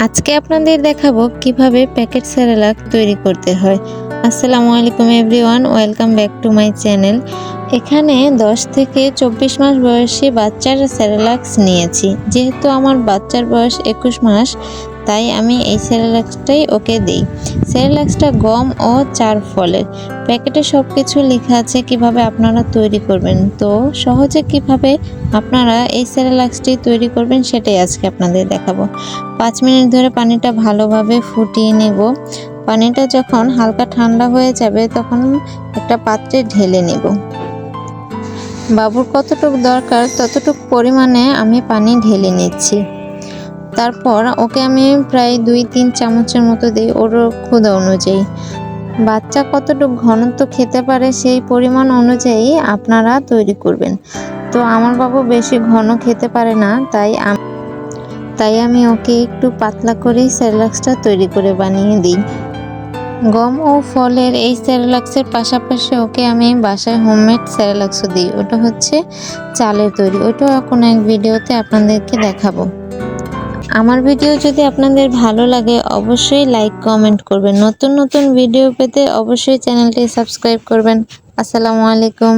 আজকে আপনাদের দেখাবো কিভাবে প্যাকেট সেরেলাক তৈরি করতে হয়। আসসালামু আলাইকুম everyone, welcome back to my channel. এখানে 10 থেকে 24 মাস বয়সী বাচ্চার সেরেলাক্স নিয়েছি। যেহেতু আমার বাচ্চার বয়স 21 মাস, তাই আমি এই সেরেলাক্সটাই ওকে দিই। সেরেলাক্সটা গম ও চার ফলের। প্যাকেটে সব কিছু লেখা আছে কিভাবে আপনারা তৈরি করবেন। তো সহজে কিভাবে আপনারা এই সেরেলাক্সটি তৈরি করবেন সেটাই আজকে আপনাদের দেখাবো। 5 মিনিট ধরে পানিটা ভালোভাবে ফুটিয়ে নেব। পানিটা যখন হালকা ঠান্ডা হয়ে যাবে তখন একটা পাত্রে ঢেলে নেব। বাবুর কতটুকু দরকার ততটুকু পরিমাণে আমি পানি ঢেলে নিচ্ছি। তারপর ওকে আমি প্রায় 2-3 চামচের মতো দিই ওর ক্ষুধা অনুযায়ী। বাচ্চা কতটুকু ঘনত্ব খেতে পারে সেই পরিমাণ অনুযায়ী আপনারা তৈরি করবেন। তো আমার বাবু বেশি ঘন খেতে পারে না, তাই আমি ওকে একটু পাতলা করেই সেরেলাক্সটা তৈরি করে বানিয়ে দিই। গম ও ফলের এই সেরেলাক্সের পাশাপাশি ওকে আমি বাসায় হোমমেড সেরেলাক্সও দিই। ওটা হচ্ছে চালের তৈরি, ওটাও কোনো এক ভিডিওতে আপনাদেরকে দেখাবো। আমার ভিডিও যদি আপনাদের ভালো লাগে অবশ্যই লাইক কমেন্ট করবেন। নতুন নতুন ভিডিও পেতে অবশ্যই চ্যানেলটি সাবস্ক্রাইব করবেন। আসসালামু আলাইকুম।